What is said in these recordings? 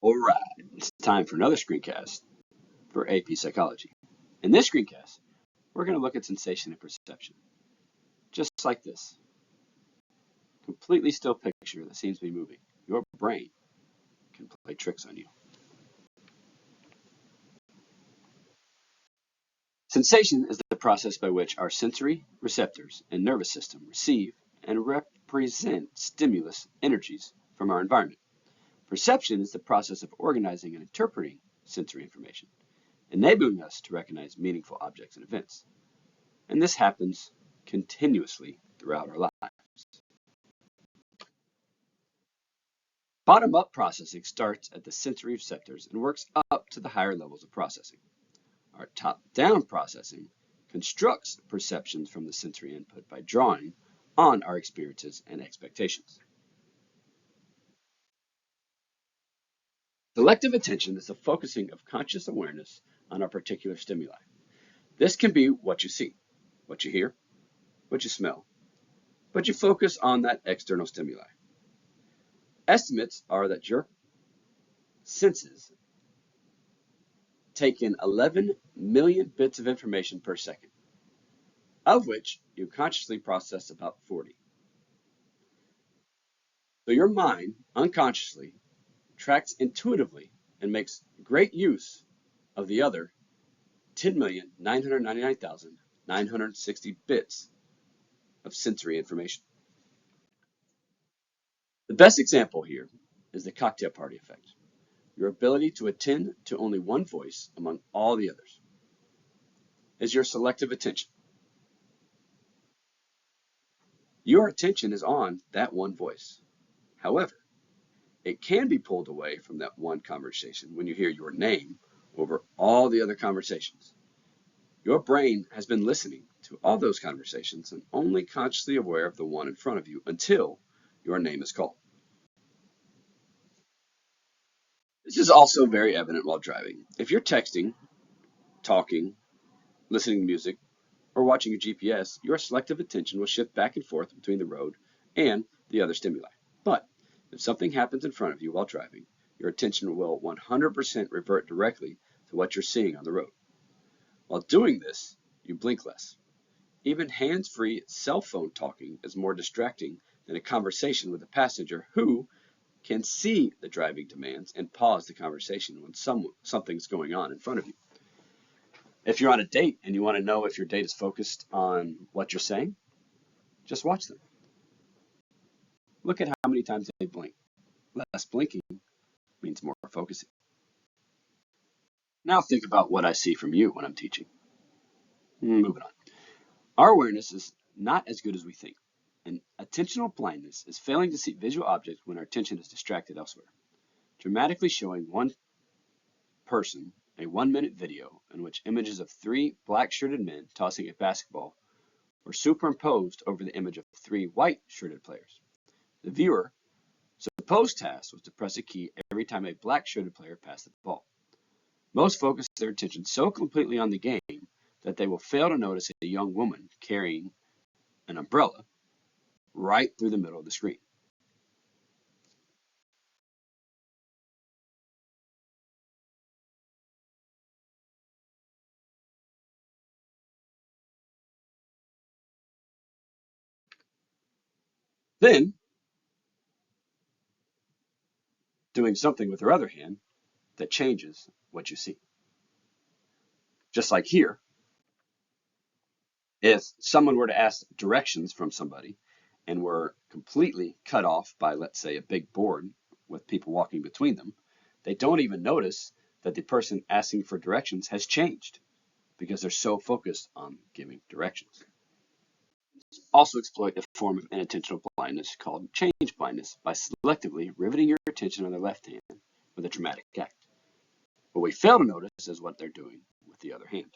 All right, it's time for another screencast for AP Psychology. In this screencast, we're going to look at sensation and perception. Just like this. Completely still picture that seems to be moving. Your brain can play tricks on you. Sensation is the process by which our sensory receptors and nervous system receive and represent stimulus energies from our environment. Perception is the process of organizing and interpreting sensory information, enabling us to recognize meaningful objects and events. And this happens continuously throughout our lives. Bottom-up processing starts at the sensory receptors and works up to the higher levels of processing. Our top-down processing constructs perceptions from the sensory input by drawing on our experiences and expectations. Selective attention is the focusing of conscious awareness on a particular stimuli. This can be what you see, what you hear, what you smell, but you focus on that external stimuli. Estimates are that your senses take in 11 million bits of information per second, of which you consciously process about 40. So your mind, unconsciously, tracks intuitively and makes great use of the other 10,999,960 bits of sensory information. The best example here is the cocktail party effect, your ability to attend to only one voice among all the others is your selective attention. Your attention is on that one voice. However, it can be pulled away from that one conversation when you hear your name over all the other conversations. Your brain has been listening to all those conversations and only consciously aware of the one in front of you until your name is called. This is also very evident while driving. If you're texting, talking, listening to music, or watching your GPS, your selective attention will shift back and forth between the road and the other stimuli. But if something happens in front of you while driving, your attention will 100% revert directly to what you're seeing on the road. While doing this, you blink less. Even hands-free cell phone talking is more distracting than a conversation with a passenger who can see the driving demands and pause the conversation when something's going on in front of you. If you're on a date and you want to know if your date is focused on what you're saying, just watch them. Look at how many times they blink. Less blinking means more focusing. Now think about what I see from you when I'm teaching. Moving on. Our awareness is not as good as we think. And attentional blindness is failing to see visual objects when our attention is distracted elsewhere. Dramatically showing one person a 1-minute video in which images of 3 black-shirted men tossing a basketball were superimposed over the image of 3 white-shirted players. The viewer's supposed task was to press a key every time a black-shirted player passed the ball. Most focus their attention so completely on the game that they will fail to notice a young woman carrying an umbrella right through the middle of the screen. Then, doing something with her other hand that changes what you see. Just like here, if someone were to ask directions from somebody and were completely cut off by, let's say, a big board with people walking between them, they don't even notice that the person asking for directions has changed because they're so focused on giving directions. Also exploit a form of inattentional blindness called change blindness by selectively riveting your attention on the left hand with a dramatic act. What we fail to notice is what they're doing with the other hand.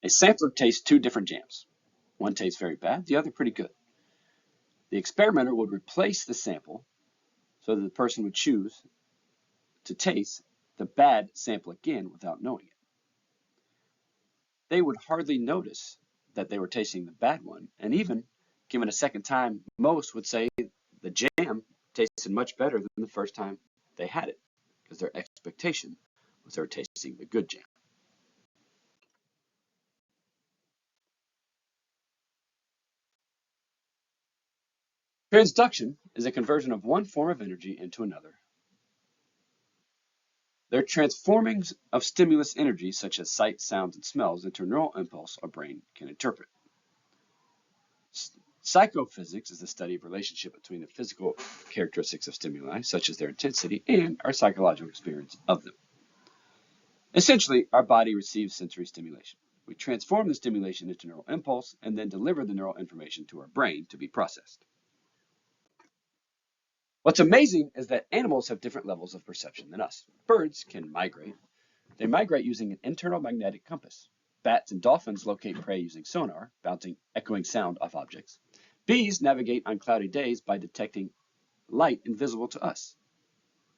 A sampler tastes 2 different jams. One tastes very bad, the other pretty good. The experimenter would replace the sample so that the person would choose to taste the bad sample again without knowing it. They would hardly notice that they were tasting the bad one, and even given a second time, most would say the jam tasted much better than the first time they had it. because their expectation was they were tasting the good jam. Transduction is a conversion of one form of energy into another. They're transforming of stimulus energy, such as sight, sounds, and smells, into a neural impulse our brain can interpret. Psychophysics is the study of relationship between the physical characteristics of stimuli, such as their intensity, and our psychological experience of them. Essentially, our body receives sensory stimulation. We transform the stimulation into neural impulse and then deliver the neural information to our brain to be processed. What's amazing is that animals have different levels of perception than us. Birds can migrate. They migrate using an internal magnetic compass. Bats and dolphins locate prey using sonar, bouncing echoing sound off objects. Bees navigate on cloudy days by detecting light invisible to us,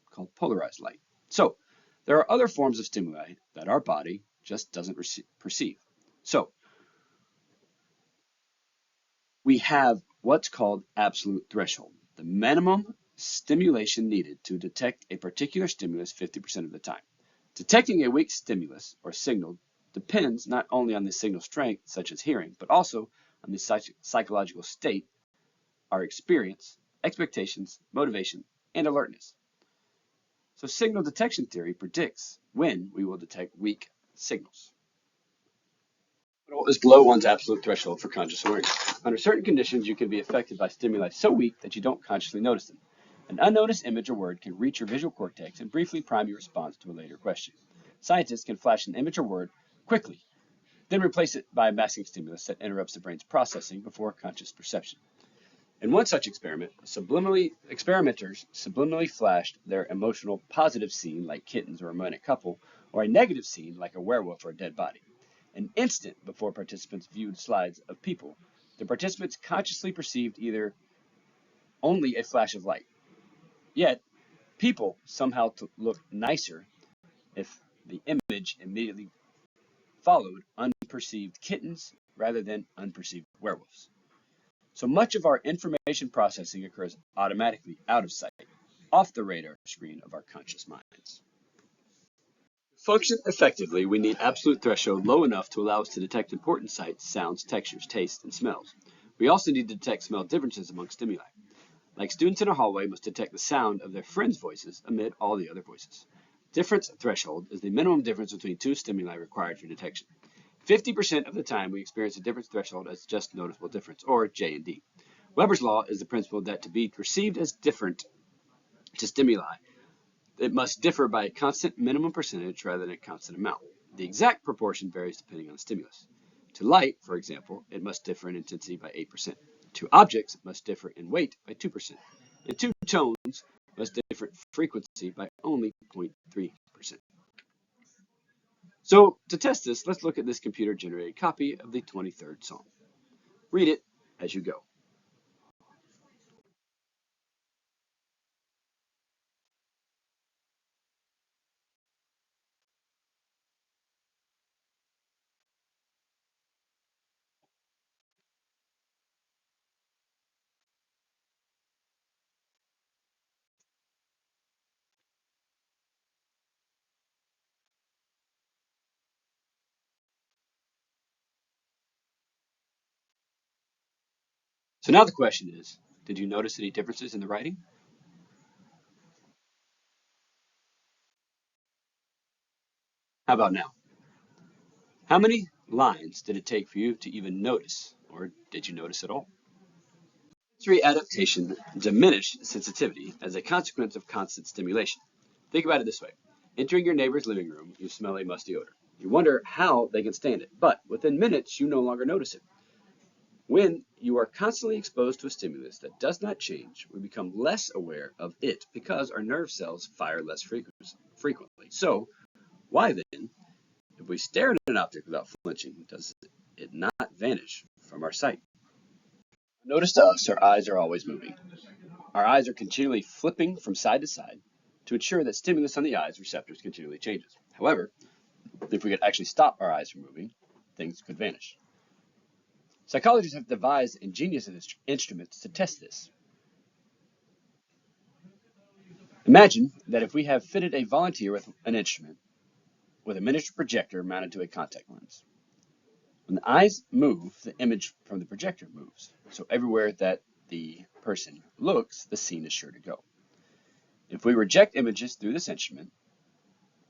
called polarized light. So, there are other forms of stimuli that our body just doesn't perceive. So, we have what's called absolute threshold, the minimum stimulation needed to detect a particular stimulus 50% of the time. Detecting a weak stimulus or signal depends not only on the signal strength, such as hearing, but also on the psychological state, our experience, expectations, motivation, and alertness. So signal detection theory predicts when we will detect weak signals. Is below one's absolute threshold for conscious awareness. Under certain conditions, you can be affected by stimuli so weak that you don't consciously notice them. An unnoticed image or word can reach your visual cortex and briefly prime your response to a later question. Scientists can flash an image or word quickly, then replace it by a masking stimulus that interrupts the brain's processing before conscious perception. In one such experiment, experimenters subliminally flashed their emotional positive scene like kittens or a romantic couple, or a negative scene like a werewolf or a dead body. An instant before participants viewed slides of people, the participants consciously perceived either only a flash of light. Yet, people somehow look nicer if the image immediately followed unperceived kittens rather than unperceived werewolves. So much of our information processing occurs automatically out of sight, off the radar screen of our conscious minds. To function effectively, we need absolute threshold low enough to allow us to detect important sights, sounds, textures, tastes, and smells. We also need to detect smell differences among stimuli. Like students in a hallway must detect the sound of their friends' voices amid all the other voices. Difference threshold is the minimum difference between two stimuli required for detection. 50% of the time we experience a difference threshold as just noticeable difference, or J&D. Weber's law is the principle that to be perceived as different to stimuli, it must differ by a constant minimum percentage rather than a constant amount. The exact proportion varies depending on the stimulus. To light, for example, it must differ in intensity by 8%. To objects, it must differ in weight by 2%. And two tones must differ in frequency by only 0.3%. So to test this, let's look at this computer-generated copy of the 23rd Psalm. Read it as you go. So now the question is, did you notice any differences in the writing? How about now? How many lines did it take for you to even notice, or did you notice at all? Sensory adaptation diminished sensitivity as a consequence of constant stimulation. Think about it this way. Entering your neighbor's living room, you smell a musty odor. You wonder how they can stand it, but within minutes, you no longer notice it. When you are constantly exposed to a stimulus that does not change, we become less aware of it because our nerve cells fire less frequently. So, why then, if we stare at an object without flinching, does it not vanish from our sight? Notice to us, our eyes are always moving. Our eyes are continually flipping from side to side to ensure that stimulus on the eye's receptors continually changes. However, if we could actually stop our eyes from moving, things could vanish. Psychologists have devised ingenious instruments to test this. Imagine that if we have fitted a volunteer with an instrument with a miniature projector mounted to a contact lens. When the eyes move, the image from the projector moves. So everywhere that the person looks, the scene is sure to go. If we reject images through this instrument,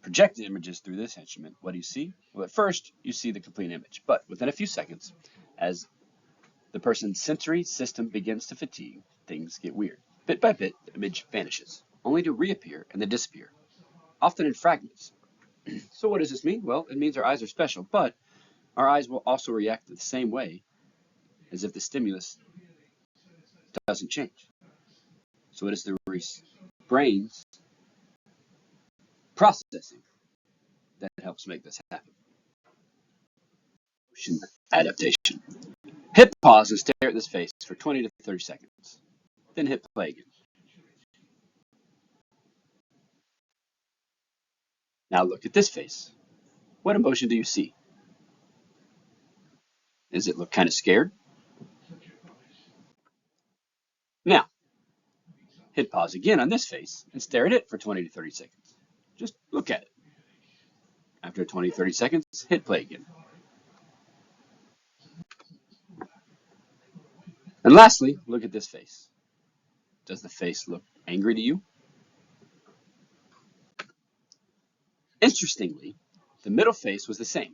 project the images through this instrument, what do you see? Well, at first, you see the complete image. But within a few seconds, as the person's sensory system begins to fatigue, things get weird. Bit by bit, the image vanishes, only to reappear and then disappear, often in fragments. So what does this mean? Well, it means our eyes are special, but our eyes will also react the same way as if the stimulus doesn't change. So it is the brain's processing that helps make this happen. Motion adaptation. Hit pause and stare at this face for 20 to 30 seconds. Then hit play again. Now look at this face. What emotion do you see? Does it look kind of scared? Now, hit pause again on this face and stare at it for 20 to 30 seconds. Just look at it. After 20 to 30 seconds, hit play again. And lastly, look at this face. Does the face look angry to you? Interestingly, the middle face was the same,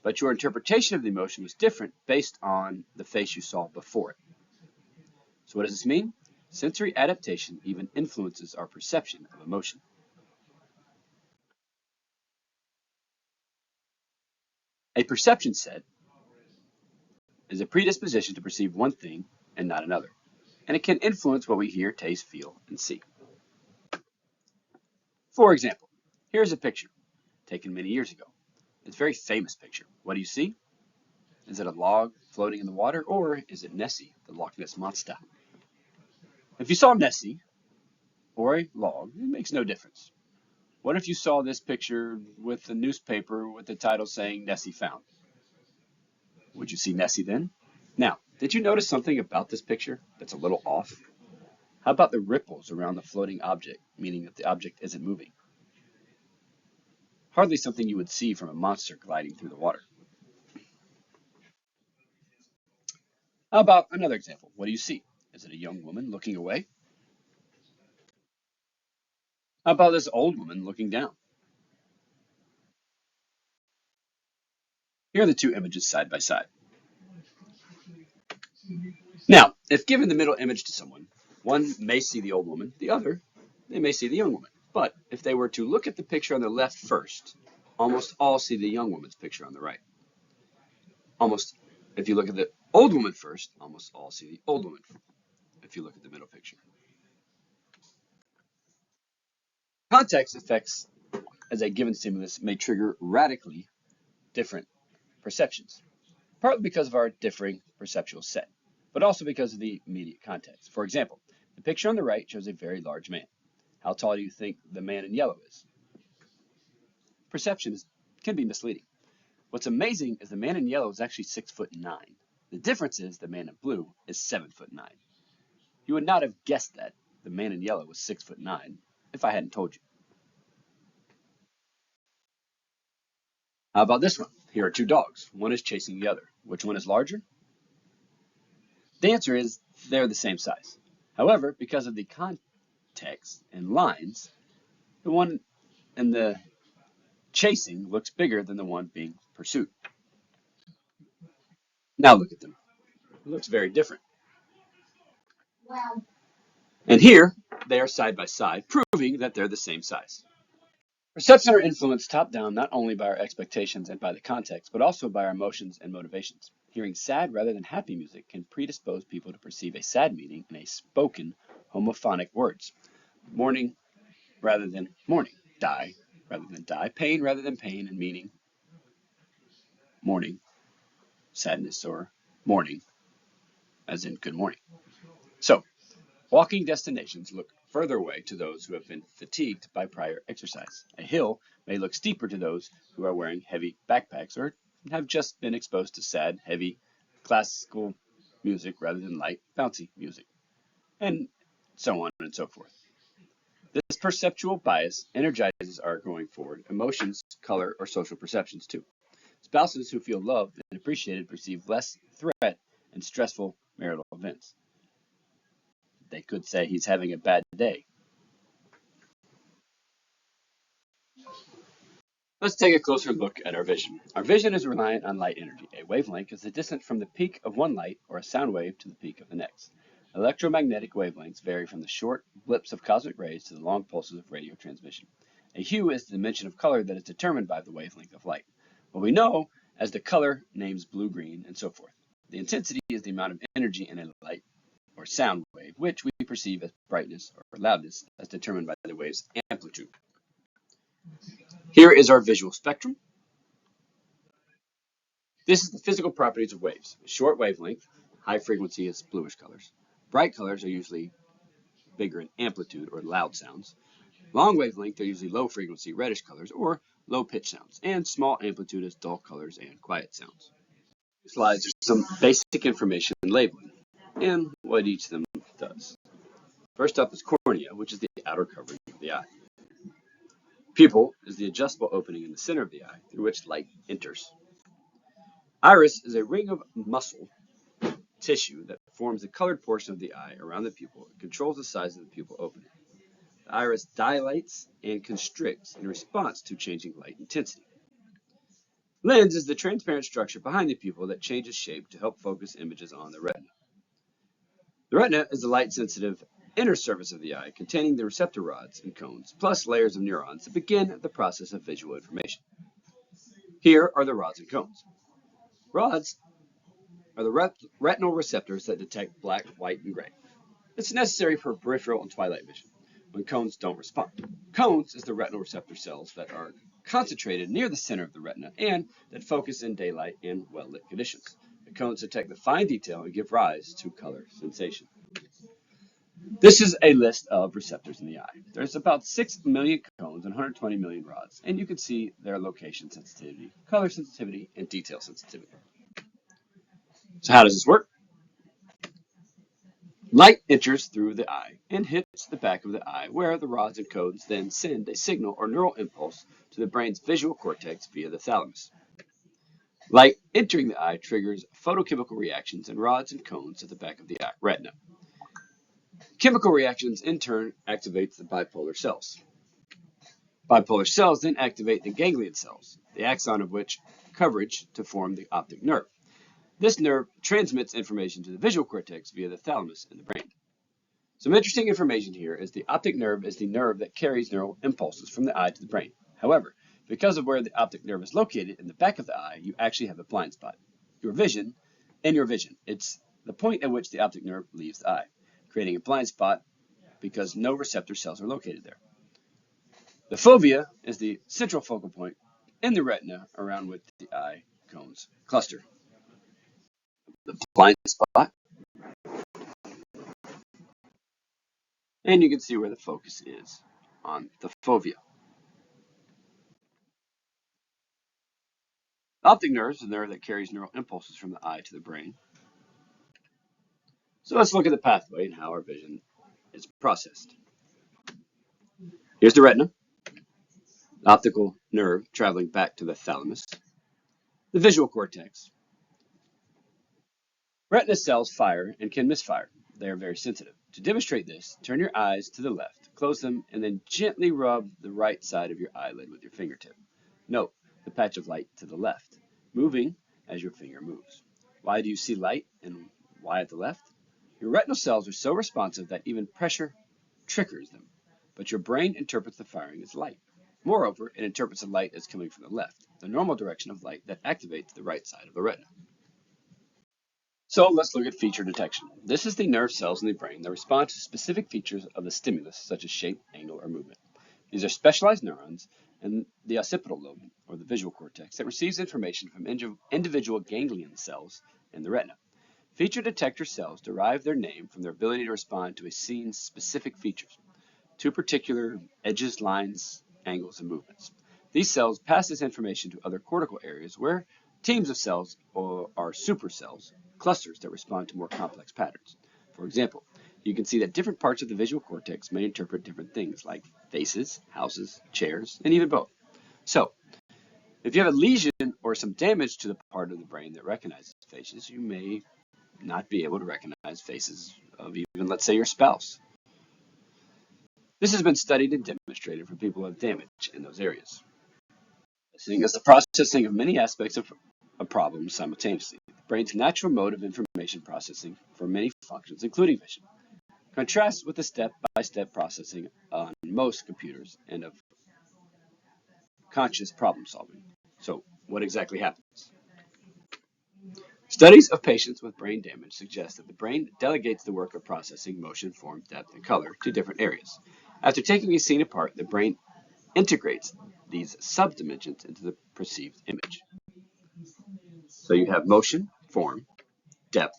but your interpretation of the emotion was different based on the face you saw before it. So what does this mean? Sensory adaptation even influences our perception of emotion. A perception set is a predisposition to perceive one thing and not another, and it can influence what we hear, taste, feel, and see. For example, here's a picture taken many years ago. It's a very famous picture. What do you see? Is it a log floating in the water, or is it Nessie, the Loch Ness Monster? If you saw Nessie or a log, it makes no difference. What if you saw this picture with a newspaper with the title saying Nessie found? Would you see Nessie then? Now, did you notice something about this picture that's a little off? How about the ripples around the floating object, meaning that the object isn't moving? Hardly something you would see from a monster gliding through the water. How about another example? What do you see? Is it a young woman looking away? How about this old woman looking down? Here are the two images side by side. Now, if given the middle image to someone, one may see the old woman, the other, they may see the young woman. But if they were to look at the picture on the left first, almost all see the young woman's picture on the right. If you look at the old woman first, almost all see the old woman if you look at the middle picture. Context effects as a given stimulus may trigger radically different perceptions, partly because of our differing perceptual set, but also because of the immediate context. For example, the picture on the right shows a very large man. How tall do you think the man in yellow is? Perception can be misleading. What's amazing is the man in yellow is actually 6'9". The difference is the man in blue is 7'9". You would not have guessed that the man in yellow was 6'9" if I hadn't told you. How about this one? Here are two dogs. One is chasing the other. Which one is larger? The answer is they're the same size. However, because of the context and lines, the one in the chasing looks bigger than the one being pursued. Now look at them. It looks very different. And here, they are side by side, proving that they're the same size. Perceptions are influenced top down not only by our expectations and by the context, but also by our emotions and motivations. Hearing sad rather than happy music can predispose people to perceive a sad meaning in a spoken homophonic words. Mourning rather than mourning. Die rather than die. Pain rather than pain, and meaning mourning, sadness, or morning, as in good morning. So, walking destinations look further away to those who have been fatigued by prior exercise. A hill may look steeper to those who are wearing heavy backpacks or have just been exposed to sad, heavy, classical music rather than light, bouncy music, and so on and so forth. This perceptual bias energizes our going forward emotions, color, or social perceptions too. Spouses who feel loved and appreciated perceive less threat in stressful marital events. They could say he's having a bad day. Let's take a closer look at our vision. Our vision is reliant on light energy. A wavelength is the distance from the peak of one light or a sound wave to the peak of the next. Electromagnetic wavelengths vary from the short blips of cosmic rays to the long pulses of radio transmission. A hue is the dimension of color that is determined by the wavelength of light. What we know as the color names blue, green, and so forth. The intensity is the amount of energy in a light or sound wave, which we perceive as brightness or loudness as determined by the wave's amplitude. Here is our visual spectrum. This is the physical properties of waves. Short wavelength, high frequency is bluish colors. Bright colors are usually bigger in amplitude or loud sounds. Long wavelength are usually low frequency reddish colors or low pitch sounds. And small amplitude is dull colors and quiet sounds. Slides are some basic information and labeling and what each of them does. First up is cornea, which is the outer covering of the eye. Pupil is the adjustable opening in the center of the eye through which light enters. Iris is a ring of muscle tissue that forms the colored portion of the eye around the pupil and controls the size of the pupil opening. The iris dilates and constricts in response to changing light intensity. Lens is the transparent structure behind the pupil that changes shape to help focus images on the retina. The retina is the light-sensitive inner surface of the eye containing the receptor rods and cones, plus layers of neurons that begin the process of visual information. Here are the rods and cones. Rods are the retinal receptors that detect black, white, and gray. It's necessary for peripheral and twilight vision when cones don't respond. Cones is the retinal receptor cells that are concentrated near the center of the retina and that focus in daylight and well-lit conditions. The cones detect the fine detail and give rise to color sensation. This is a list of receptors in the eye. There's about 6 million cones and 120 million rods, and you can see their location sensitivity, color sensitivity, and detail sensitivity. So how does this work? Light enters through the eye and hits the back of the eye, where the rods and cones then send a signal or neural impulse to the brain's visual cortex via the thalamus. Light entering the eye triggers photochemical reactions in rods and cones at the back of the eye retina. Chemical reactions in turn activate the bipolar cells. Bipolar cells then activate the ganglion cells, the axon of which coverage to form the optic nerve. This nerve transmits information to the visual cortex via the thalamus in the brain. Some interesting information here is the optic nerve is the nerve that carries neural impulses from the eye to the brain. However, because of where the optic nerve is located in the back of the eye, you actually have a blind spot. Your vision, it's the point at which the optic nerve leaves the eye, creating a blind spot because no receptor cells are located there. The fovea is the central focal point in the retina around which the eye cones cluster. The blind spot, and you can see where the focus is on the fovea. The optic nerve is the nerve that carries neural impulses from the eye to the brain. So let's look at the pathway and how our vision is processed. Here's the retina, the optical nerve traveling back to the thalamus, the visual cortex. Retina cells fire and can misfire. They are very sensitive. To demonstrate this, turn your eyes to the left, close them, and then gently rub the right side of your eyelid with your fingertip. Note the patch of light to the left, moving as your finger moves. Why do you see light and why at the left? Your retinal cells are so responsive that even pressure triggers them, but your brain interprets the firing as light. Moreover, it interprets the light as coming from the left, the normal direction of light that activates the right side of the retina. So let's look at feature detection. This is the nerve cells in the brain that respond to specific features of the stimulus, such as shape, angle, or movement. These are specialized neurons in the occipital lobe, or the visual cortex, that receives information from individual ganglion cells in the retina. Feature detector cells derive their name from their ability to respond to a scene's specific features, to particular edges, lines, angles, and movements. These cells pass this information to other cortical areas where teams of cells are supercells, clusters that respond to more complex patterns. For example, you can see that different parts of the visual cortex may interpret different things like faces, houses, chairs, and even both. So, if you have a lesion or some damage to the part of the brain that recognizes faces, you may not be able to recognize faces of even, let's say, your spouse. This has been studied and demonstrated for people who have damage in those areas. Listening is the processing of many aspects of a problem simultaneously. The brain's natural mode of information processing for many functions, including vision. Contrasts with the step-by-step processing on most computers and of conscious problem solving. So, what exactly happens? Studies of patients with brain damage suggest that the brain delegates the work of processing motion, form, depth, and color to different areas. After taking a scene apart, the brain integrates these subdimensions into the perceived image. So you have motion, form, depth,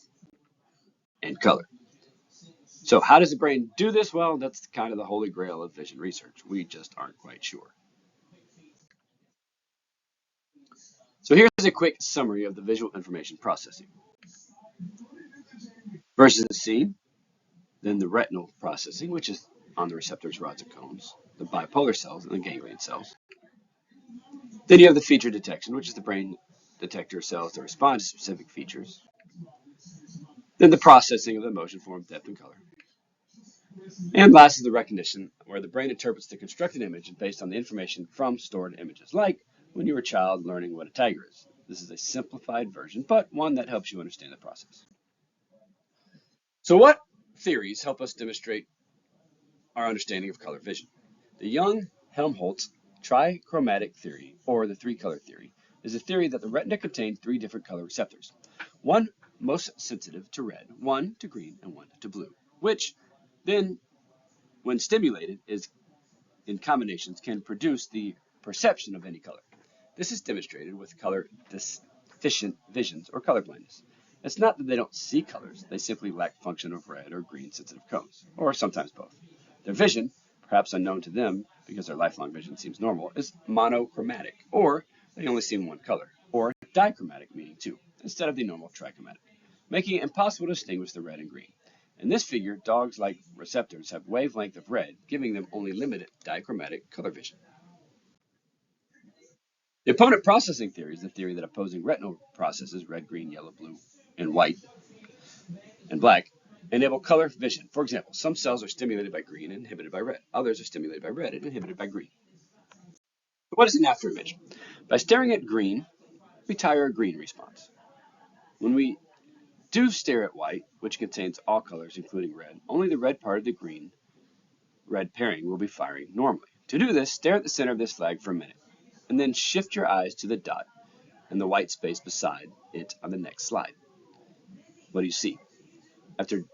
and color. So how does the brain do this? Well, that's kind of the holy grail of vision research. We just aren't quite sure. So here's a quick summary of the visual information processing. First is the scene, then the retinal processing, which is on the receptors, rods, and cones, the bipolar cells, and the ganglion cells. Then you have the feature detection, which is the brain detector cells that respond to specific features. Then the processing of the motion, form, depth, and color. And last is the recognition, where the brain interprets the constructed image based on the information from stored images, like when you were a child learning what a tiger is. This is a simplified version, but one that helps you understand the process. So what theories help us demonstrate our understanding of color vision? The Young-Helmholtz trichromatic theory, or the three-color theory, is a theory that the retina contains three different color receptors, one most sensitive to red, one to green, and one to blue, which then, when stimulated, is in combinations can produce the perception of any color. This is demonstrated with color deficient visions or color blindness. It's not that they don't see colors, they simply lack function of red or green sensitive cones, or sometimes both. Their vision, perhaps unknown to them because their lifelong vision seems normal, is monochromatic, or they only see one color, or dichromatic, meaning two, instead of the normal trichromatic, making it impossible to distinguish the red and green. In this figure, dogs-like receptors have wavelength of red, giving them only limited dichromatic color vision. The opponent processing theory is the theory that opposing retinal processes, red, green, yellow, blue, and white, and black, enable color vision. For example, some cells are stimulated by green and inhibited by red. Others are stimulated by red and inhibited by green. But what is an after image? By staring at green, we tire a green response. When we do stare at white, which contains all colors including red, only the red part of the green-red pairing will be firing normally. To do this, stare at the center of this flag for a minute, and then shift your eyes to the dot and the white space beside it on the next slide. What do you see? After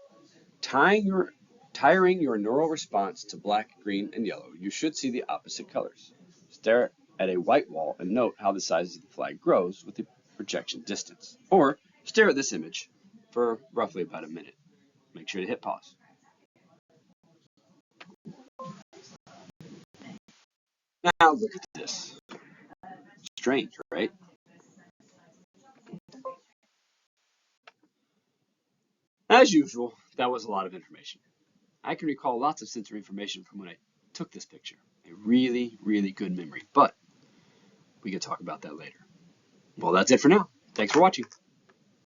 tiring your neural response to black, green, and yellow, you should see the opposite colors. Stare at a white wall and note how the size of the flag grows with the projection distance. Or stare at this image for roughly about a minute. Make sure to hit pause. Now look at this. Strange, right? As usual, that was a lot of information. I can recall lots of sensory information from when I took this picture. A really, really good memory, but we can talk about that later. Well, that's it for now. Thanks for watching.